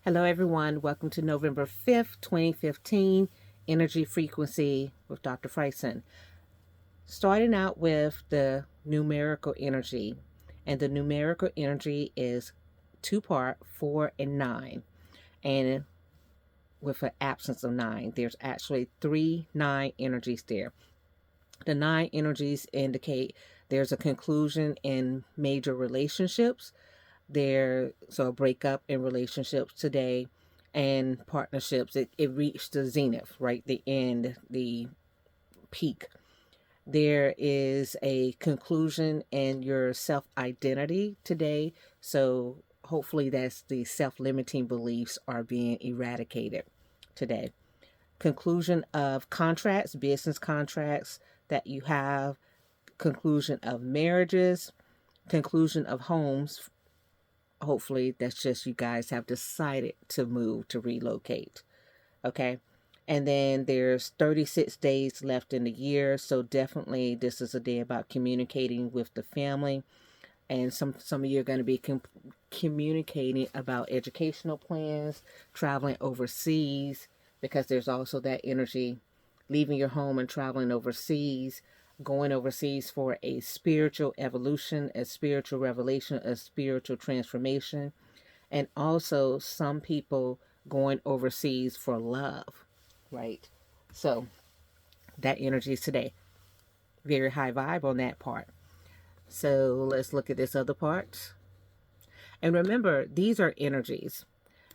Hello, everyone. Welcome to November 5th, 2015, Energy Frequency with Dr. Freisen. Starting out with the numerical energy. And the numerical energy is two part, 4 and 9. And with an absence of 9, there's actually three 9 energies there. The 9 energies indicate there's a conclusion in major relationships so a breakup in relationships today and partnerships, it reached the zenith, right? The end, the peak. There is a conclusion in your self identity today. So hopefully that's the self-limiting beliefs are being eradicated today. Conclusion of contracts, business contracts that you have, conclusion of marriages, conclusion of homes. Hopefully that's just you guys have decided to move, to relocate. Okay. And then there's 36 days left in the year. So definitely this is a day about communicating with the family. And some of you are going to be communicating about educational plans, traveling overseas, because there's also that energy leaving your home and traveling overseas, going overseas for a spiritual evolution, a spiritual revelation, a spiritual transformation, and also some people going overseas for love, right? So that energy is today. Very high vibe on that part. So let's look at this other part. And remember, these are energies.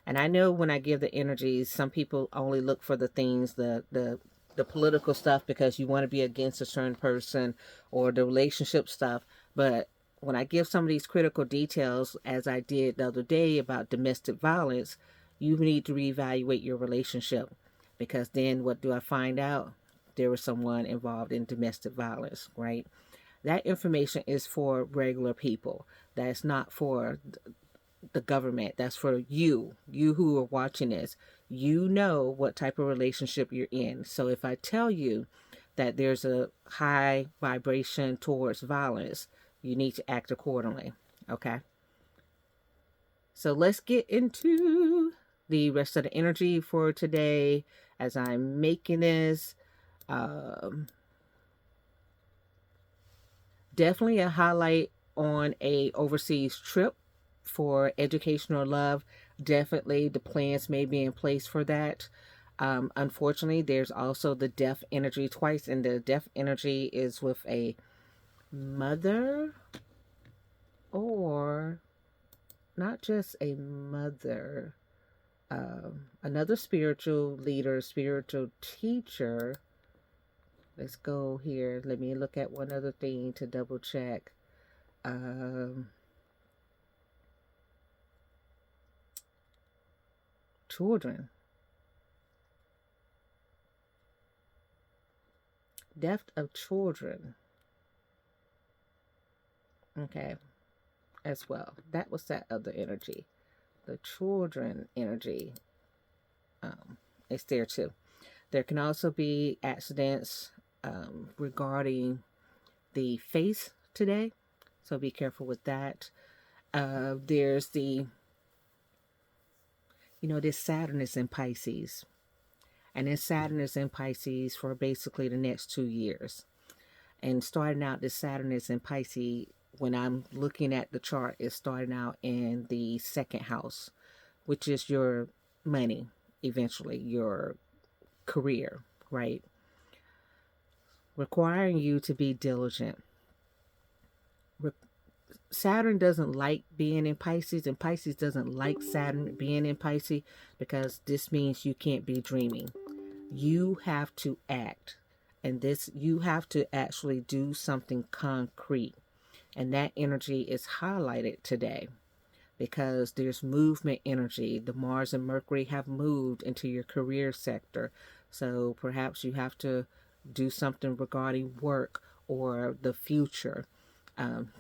And I know when I give the energies, some people only look for the things, the political stuff because you want to be against a certain person or the relationship stuff. But when I give some of these critical details, as I did the other day about domestic violence, you need to reevaluate your relationship because then what do I find out? There was someone involved in domestic violence, right? That information is for regular people. That's not for the government. That's for you who are watching this. You know what type of relationship you're in. So if I tell you that there's a high vibration towards violence, you need to act accordingly. Okay. So let's get into the rest of the energy for today as I'm making this. Definitely a highlight on a overseas trip for education or love. Definitely the plans may be in place for that. Unfortunately, there's also the death energy twice, and the death energy is with a mother or not just a mother, another spiritual leader, spiritual teacher. Let's go here. Let me look at one other thing to double check. Um, Children. Death of children. Okay, as well. That was that other energy. The children energy is there too. There can also be accidents regarding the face today, so be careful with that. There's this Saturn is in Pisces, and then Saturn is in Pisces for basically the next 2 years. And starting out, this Saturn is in Pisces. When I'm looking at the chart, it's starting out in the second house, which is your money, eventually, your career, right? Requiring you to be diligent. Saturn doesn't like being in Pisces, and Pisces doesn't like Saturn being in Pisces because this means you can't be dreaming. You have to act, and this you have to actually do something concrete. And that energy is highlighted today because there's movement energy. The Mars and Mercury have moved into your career sector. So perhaps you have to do something regarding work or the future.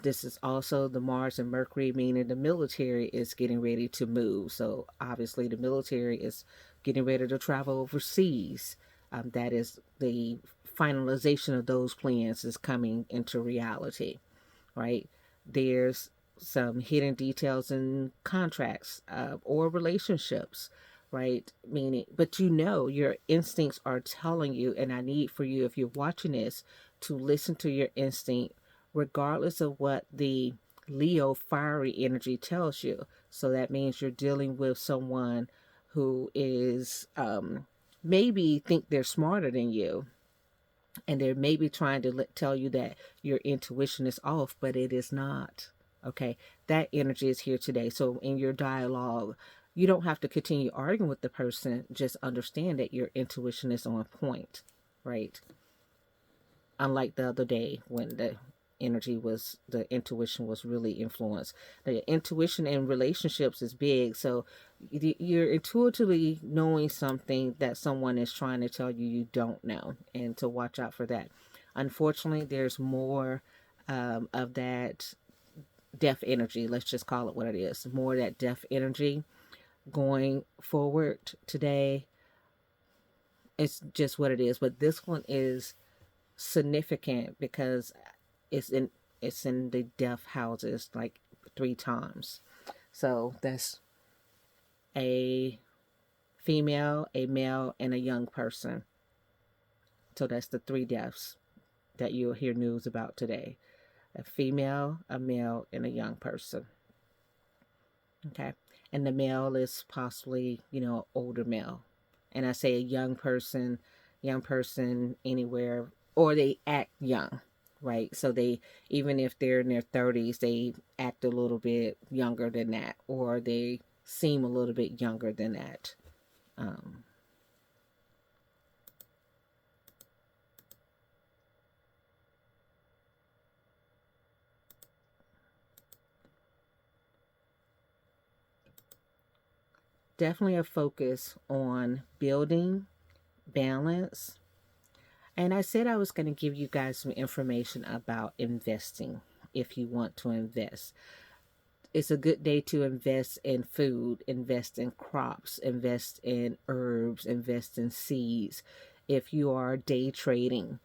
This is also the Mars and Mercury, meaning the military is getting ready to move. So obviously, the military is getting ready to travel overseas. That is the finalization of those plans is coming into reality, right? There's some hidden details in contracts or relationships, right? Meaning, but you know, your instincts are telling you, and I need for you, if you're watching this, to listen to your instinct, regardless of what the Leo fiery energy tells you. So that means you're dealing with someone who is maybe think they're smarter than you, and they're maybe trying to tell you that your intuition is off, but it is not. Okay, that energy is here today. So in your dialogue, you don't have to continue arguing with the person. Just understand that your intuition is on point, right? Unlike the other day when the intuition was really influenced. The intuition in relationships is big, so you're intuitively knowing something that someone is trying to tell you you don't know, and to watch out for that. Unfortunately, there's more of that deaf energy. Let's just call it what it is. More of that deaf energy going forward today. It's just what it is. But this one is significant because it's in it's in the deaf houses like 3 times. So that's a female, a male, and a young person. So that's the 3 deaths that you'll hear news about today: a female, a male, and a young person. Okay, and the male is possibly, older male. And I say a young person anywhere, or they act young, right? So they, even if they're in their 30s, they act a little bit younger than that, or they seem a little bit younger than that. Um, Definitely a focus on building balance. And I said I was going to give you guys some information about investing if you want to invest. It's a good day to invest in food, invest in crops, invest in herbs, invest in seeds. If you are day trading,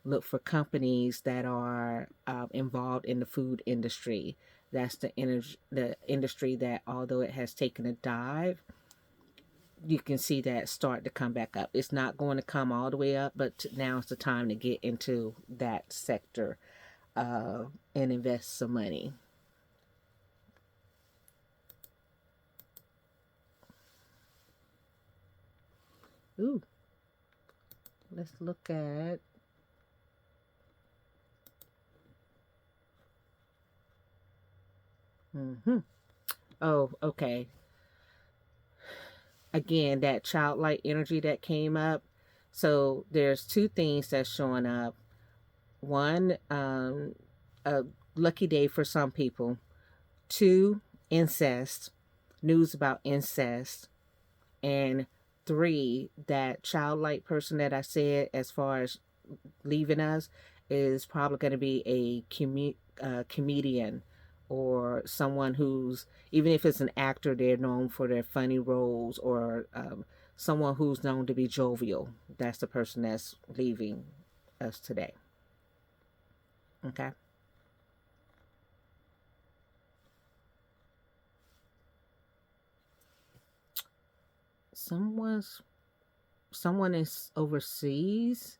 look for companies that are involved in the food industry. That's the industry that, although it has taken a dive, you can see that start to come back up. It's not going to come all the way up, but now it's the time to get into that sector and invest some money. Ooh, let's look at. Mm-hmm. Oh, okay. Again, that childlike energy that came up. So there's 2 things that's showing up. One, a lucky day for some people. 2, incest, news about incest. And 3, that childlike person that I said, as far as leaving us, is probably going to be a comedian, or someone who's, even if it's an actor, they're known for their funny roles, or someone who's known to be jovial. That's the person that's leaving us today. Okay. Someone's Someone is overseas,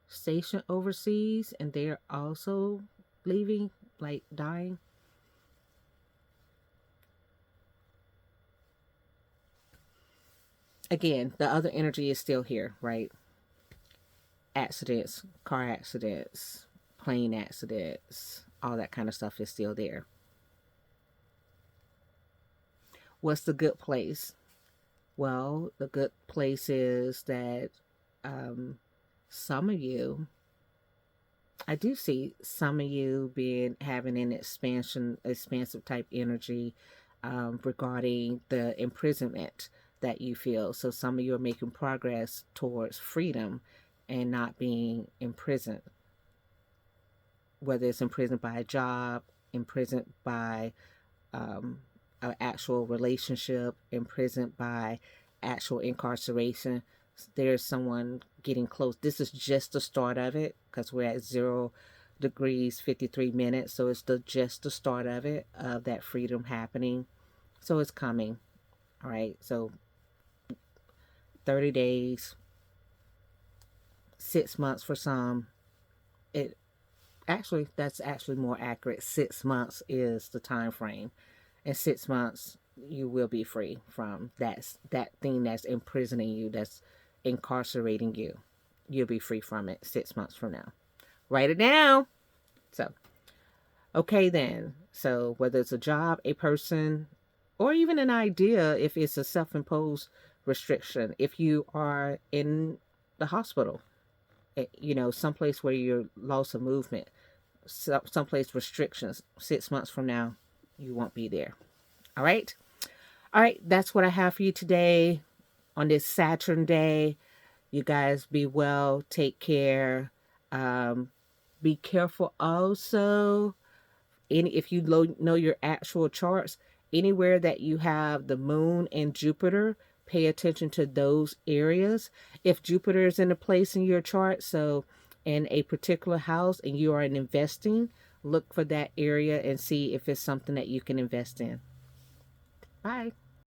stationed overseas, and they're also leaving, like dying. Again, the other energy is still here, right? Accidents, car accidents, plane accidents, all that kind of stuff is still there. What's the good place? Well, the good place is that um, some of you, I do see some of you being having an expansive type energy regarding the imprisonment that you feel. So some of you are making progress towards freedom and not being imprisoned, whether it's imprisoned by a job, imprisoned by um, an actual relationship, imprisoned by actual incarceration. There's someone getting close. This is just the start of it, because we're at 0 degrees 53 minutes. So it's just the start of it, of that freedom happening. So it's coming. All right. So 30 days, 6 months for some. It actually, that's actually more accurate. 6 months is the time frame. In 6 months, you will be free from that thing that's imprisoning you, that's incarcerating you. You'll be free from it 6 months from now. Write it down. So, okay then. So, whether it's a job, a person, or even an idea, if it's a self imposed restriction, if you are in the hospital, someplace where you're loss of movement, someplace restrictions, 6 months from now, you won't be there. All right. All right. That's what I have for you today on this Saturn day. You guys be well. Take care. Um, be careful also. If you know your actual charts, anywhere that you have the moon and Jupiter, pay attention to those areas. If Jupiter is in a place in your chart, so in a particular house, and you are investing, look for that area and see if it's something that you can invest in. Bye.